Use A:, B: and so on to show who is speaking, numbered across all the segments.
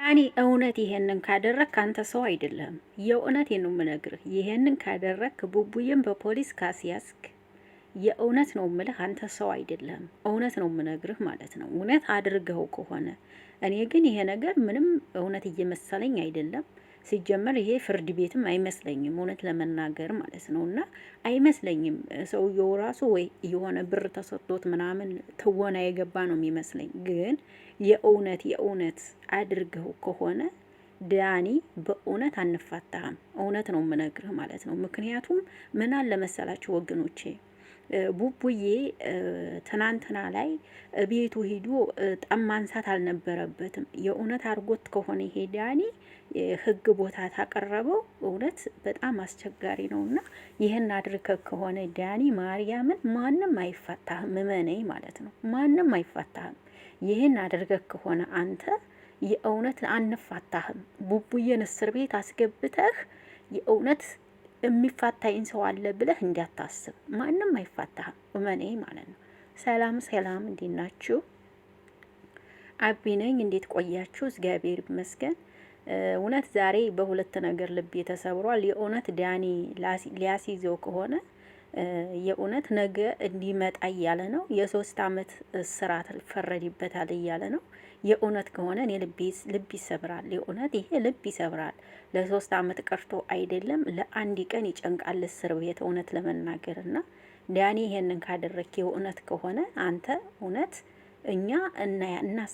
A: ያኔ እውነት ይሄንን ካደረክ አንተ ሰው አይደለም። የእውነት ነው የምነግርህ። ይሄንን ካደረክ ቡቡዬን በፖሊስ ካስያዝክ የእውነት ነው የምልህ አንተ ሰው አይደለም። እውነት ነው የምነግርህ ማለት ነው። እውነት አድርገው ከሆነ እኔ ግን ይሄ ነገር ምንም እውነት እየመሰለኝ አይደለም። ሲጀመር ይሄ ፍርድ ቤትም አይመስለኝም እውነት ለመናገር ማለት ነው። እና አይመስለኝም ሰውየው ራሱ ወይ የሆነ ብር ተሰጥቶት ምናምን ትወና የገባ ነው የሚመስለኝ። ግን የእውነት አድርገው ከሆነ ዳኒ በእውነት አንፋታህም። እውነት ነው የምነግርህ ማለት ነው። ምክንያቱም ምን አለ መሰላችሁ ወገኖቼ ቡቡዬ ትናንትና ላይ ቤቱ ሂዶ ጠም ማንሳት አልነበረበትም። የእውነት አድርጎት ከሆነ ይሄ ዳኒ ህግ ቦታ ታቀረበው እውነት በጣም አስቸጋሪ ነውና ይህን አድርገ ከሆነ ዳኒ ማርያምን ማንም አይፋታህም፣ እመነኝ ማለት ነው። ማንም አይፋታህም። ይህን አድርገ ከሆነ አንተ የእውነት አንፋታህም። ቡቡዬን እስር ቤት አስገብተህ የእውነት የሚፋታኝ ሰው አለ ብለህ እንዳታስብ። ማንም አይፋታህም፣ እመነኝ ማለት ነው። ሰላም ሰላም፣ እንዴት ናችሁ? አቢ ነኝ። እንዴት ቆያችሁ? እግዚአብሔር ይመስገን። እውነት ዛሬ በሁለት ነገር ልቤ ተሰብሯል። የእውነት ዳኒ ሊያስይዘው ከሆነ የእውነት ነገ እንዲመጣ እያለ ነው። የ3 አመት እስራት ይፈረድበታል እያለ ነው። የእውነት ከሆነ እኔ ልብ ይሰብራል። የእውነት ይሄ ልብ ይሰብራል። ለ3 አመት ቀርቶ አይደለም ለአንድ ቀን ይጨንቃል እስር ቤት እውነት ለመናገር እና ዳኒ ይሄንን ካደረክ የእውነት ከሆነ አንተ እውነት እኛ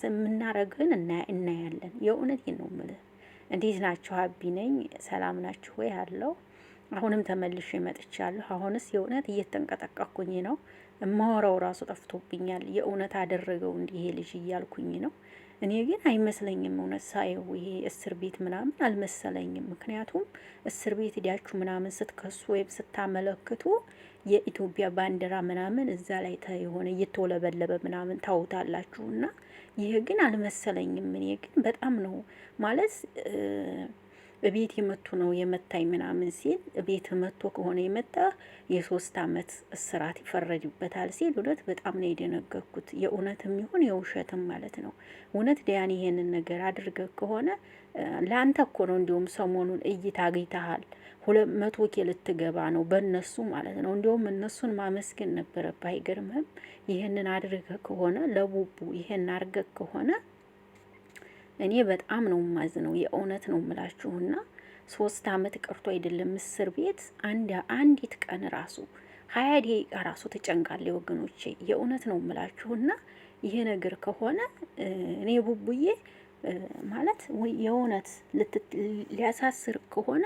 A: የምናረግህን እናያለን። የእውነት ነው የምልህ። እንዴት ናችሁ? አቢ ነኝ። ሰላም ናችሁ ወይ? አለው አሁንም ተመልሼ መጥቻለሁ። አሁንስ የእውነት እየተንቀጠቀኩኝ ነው። እማወራው ራሱ ጠፍቶብኛል። የእውነት አደረገው እንዲህ ይሄ ልጅ እያልኩኝ ነው። እኔ ግን አይመስለኝም እውነት ሳየው ይሄ እስር ቤት ምናምን አልመሰለኝም። ምክንያቱም እስር ቤት ሂዳችሁ ምናምን ስትከሱ ወይም ስታመለክቱ የኢትዮጵያ ባንዲራ ምናምን እዛ ላይ የሆነ እየተወለበለበ ምናምን ታውታላችሁና ይሄ ግን አልመሰለኝም። እኔ ግን በጣም ነው ማለት ቤት የመቱ ነው የመታኝ ምናምን ሲል ቤት መቶ ከሆነ የመታ የ3 አመት እስራት ይፈረድበታል ሲል እውነት በጣም ነው የደነገኩት። የእውነትም ይሁን የውሸትም ማለት ነው። እውነት ዳኒ ይሄንን ነገር አድርገህ ከሆነ ለአንተ እኮ ነው እንዲሁም ሰሞኑን እይታ አግኝተሃል። 200 ኬ ልትገባ ነው በእነሱ ማለት ነው። እንዲሁም እነሱን ማመስገን ነበረብህ። አይገርምህም? ይሄንን አድርገህ ከሆነ ለቡቡ ይሄን አድርገህ ከሆነ እኔ በጣም ነው ማዝነው። የእውነት ነው ምላችሁና 3 አመት ቀርቶ አይደለም እስር ቤት አንዲት ቀን ራሱ 20 ደቂቃ ራሱ ተጨንቃለ ወገኖቼ። የእውነት ነው ምላችሁና ይሄ ነገር ከሆነ እኔ ቡቡዬ ማለት የእውነት ሊያሳስር ከሆነ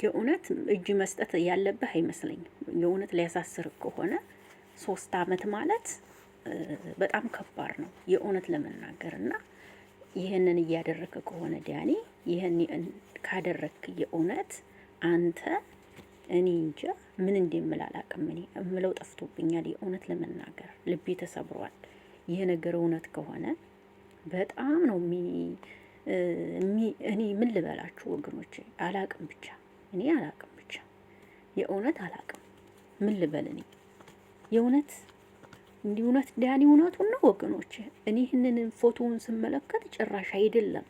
A: የእውነት እጅ መስጠት ያለብህ አይመስለኝም። የእውነት ሊያሳስር ከሆነ 3 አመት ማለት በጣም ከባድ ነው የእውነት ለመናገርና ይሄንን እያደረክ ከሆነ ዳኒ ይሄን ካደረክ የእውነት አንተ እኔ እንጃ ምን እንደምል አላቅም። እኔ እምለው ጠፍቶብኛል። የእውነት ለመናገር ልቤ ተሰብሯል። ይሄ ነገር እውነት ከሆነ በጣም ነው እኔ ምን ልበላችሁ ወገኖቼ፣ አላቅም ብቻ እኔ አላቅም ብቻ የእውነት አላቅም። ምን ልበል እኔ የእውነት እንዲህ እውነት ዳኒ እውነቱን ነው ወገኖቼ። እኔ ይህንን ፎቶውን ስመለከት ጭራሽ አይደለም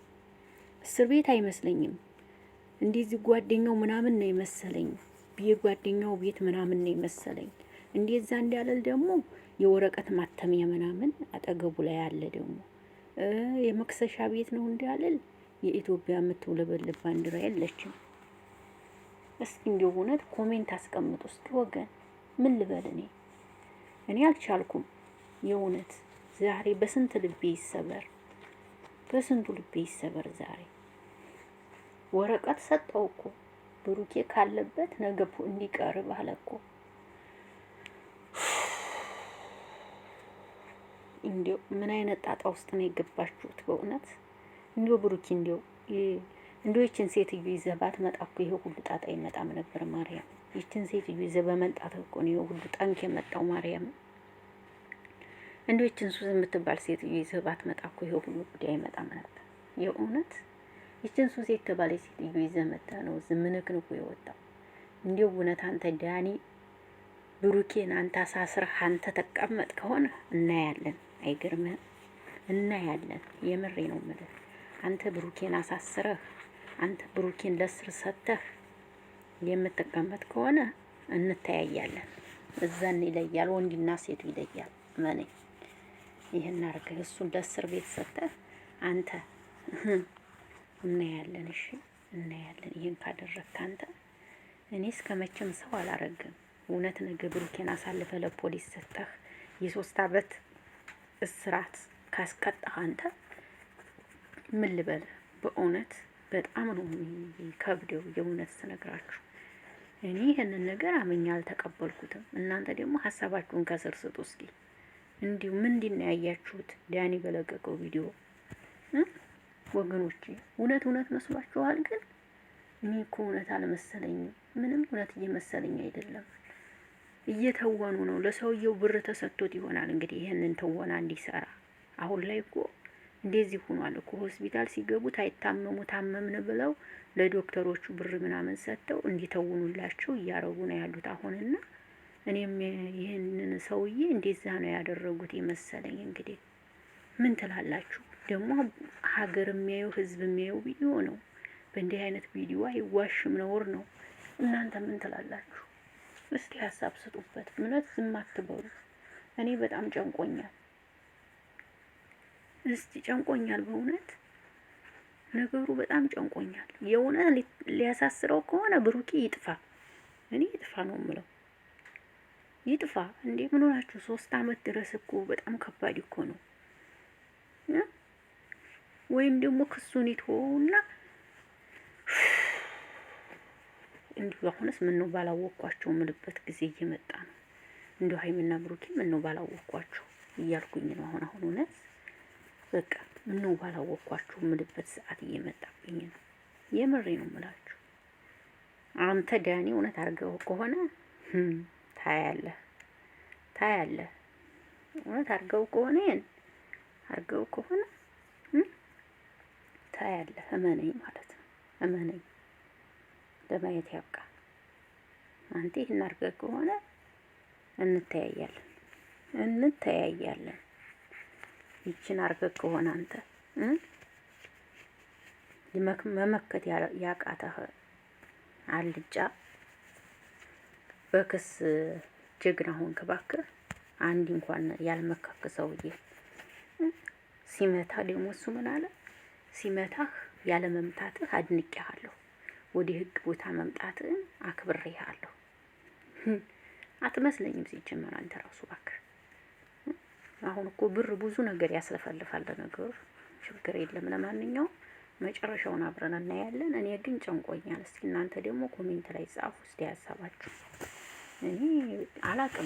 A: እስር ቤት አይመስለኝም። እንደዚህ ጓደኛው ምናምን ነው የመሰለኝ። የጓደኛው ቤት ምናምን ነው የመሰለኝ። እንደዛ እንዳለል ደግሞ የወረቀት ማተሚያ ምናምን አጠገቡ ላይ አለ። ደግሞ የመክሰሻ ቤት ነው እንዳለል የኢትዮጵያ የምትውለበልብ ባንዲራ የለችም። እስኪ እንደው እውነት ኮሜንት አስቀምጡ እስኪ ወገን። ምን ልበል እኔ አልቻልኩም። የእውነት ዛሬ በስንት ልቤ ይሰበር፣ በስንቱ ልቤ ይሰበር። ዛሬ ወረቀት ሰጠው እኮ ብሩኬ ካለበት ነገ እንዲቀርብ አለ እኮ። እንዲው ምን አይነት ጣጣ ውስጥ ነው የገባችሁት በእውነት? እንዲው ብሩኬ እንዲው ይችን ሴትዮ ይዘህ ባትመጣ እኮ ይሄ ሁሉ ጣጣ ይመጣም ነበር። ማርያም ይችን ሴትዮ ይዘህ በመምጣት እኮ ነው ይሄ ሁሉ ጠንክ የመጣው። ማርያም እንዲው ይችን ሱስ የምትባል ሴትዮ ይዘህ ባትመጣ እኮ ይሄ ሁሉ ጉዳይ አይመጣም ነበር። የእውነት ይችን ሱስ የተባለ ሴትዮ ይዘህ መጣ ነው ዝምንክ ነው የወጣው። እንዲው እውነት አንተ ዳኒ ብሩኬን አንተ አሳስረህ አንተ ተቀመጥ ከሆነ እናያለን። አይገርምህም? እናያለን። የምሬ ነው የምልህ። አንተ ብሩኬን አሳስረህ አንተ ብሩኬን ለስር ሰጥተህ የምትቀመጥ ከሆነ እንተያያለን። እዛን ይለያል፣ ወንድና ሴቱ ይለያል። ማኔ ይሄን አርገህ እሱን ለእስር ቤት ሰጥተህ አንተ እናያለን። እሺ እናያለን። ይሄን ካደረግክ አንተ እኔ እስከመቼም ሰው አላረግም። እውነት ነገ ብሩኬን አሳልፈ ለፖሊስ ሰጥተህ የ3 አመት እስራት ካስቀጣህ አንተ ምን ልበል? በእውነት በጣም ነው ከብደው የእውነት ስነግራችሁ እኔ ይሄንን ነገር አመኛ አልተቀበልኩትም። እናንተ ደግሞ ሀሳባችሁን ከስር ስጡ እስኪ። እንዲሁ ምንድን ነው ያያችሁት ዳኒ በለቀቀው ቪዲዮ? ወገኖቼ እውነት መስሏችኋል? ግን እኔ እኮ እውነት አልመሰለኝም። ምንም እውነት እየመሰለኝ አይደለም። እየተወኑ ነው። ለሰውየው ብር ተሰጥቶት ይሆናል እንግዲህ ይሄንን ትወና እንዲሰራ። አሁን ላይ እኮ እንደዚህ ሆኗል እኮ ሆስፒታል ሲገቡ ታይታመሙ ታመምን ብለው ለዶክተሮቹ ብር ምናምን ሰጥተው እንዲተውኑላቸው እያረጉ ነው ያሉት አሁንና እኔም ይሄንን ሰውዬ እንደዛ ነው ያደረጉት የመሰለኝ። እንግዲህ ምን ትላላችሁ? ደግሞ ሀገር የሚያየው ህዝብ የሚያየው ቪዲዮ ነው። በእንዲህ አይነት ቪዲዮ አይዋሽም፣ ነውር ነው። እናንተ ምን ትላላችሁ? እስቲ ሀሳብ ስጡበት። እውነት ዝም አትበሉ። እኔ በጣም ጨንቆኛል። እስቲ ጨንቆኛል፣ በእውነት ነገሩ በጣም ጨንቆኛል። የእውነት ሊያሳስረው ከሆነ ብሩኬ ይጥፋ። እኔ ይጥፋ ነው የምለው። ይጥፋ እንዴ! ምን ሆናችሁ? 3 አመት ድረስ እኮ በጣም ከባድ እኮ ነው። ወይም ደግሞ ክሱን ይተውና እንዲሁ አሁንስ ምን ነው ባላወቅኳቸው ምልበት ጊዜ እየመጣ ነው። እንዲሁ ሀይሚና ብሩኬ ምን ነው ባላወቅኳቸው እያልኩኝ ነው አሁን እውነት በቃ ምን ነው ባላወቅኳቸው ምልበት ሰዓት እየመጣብኝ ነው። የምሬ ነው የምላችሁ። አንተ ዳኒ እውነት አድርገው ከሆነ ታያለህ። እውነት አድርገው ከሆነ ታያለህ። እመነኝ ማለት ነው። እመነኝ፣ ለማየት ያብቃ። አንተ ይሄን አድርገህ ከሆነ እንተያያለን። ይችን አድርገህ ከሆነ አንተ መመከት ያቃተህ አልጫ በክስ ጀግና ሆንክ እባክህ። አንድ እንኳን ያልመካክ ሰውዬ ሲመታ ደግሞ እሱ ምን አለ? ሲመታህ ያለ መምታትህ አድንቄሃለሁ፣ ወደ ህግ ቦታ መምጣትህን አክብሬሃለሁ። አትመስለኝም ሲጀመር አንተ ራሱ እባክህ። አሁን እኮ ብር ብዙ ነገር ያስለፈልፋል። ለነገሩ ችግር የለም። ለማንኛውም መጨረሻውን አብረን እናያለን። እኔ ግን ጨንቆኛል። እስኪ እናንተ ደግሞ ኮሜንት ላይ ጻፉ እስቲ ሀሳባችሁ። እኔ አላቅም።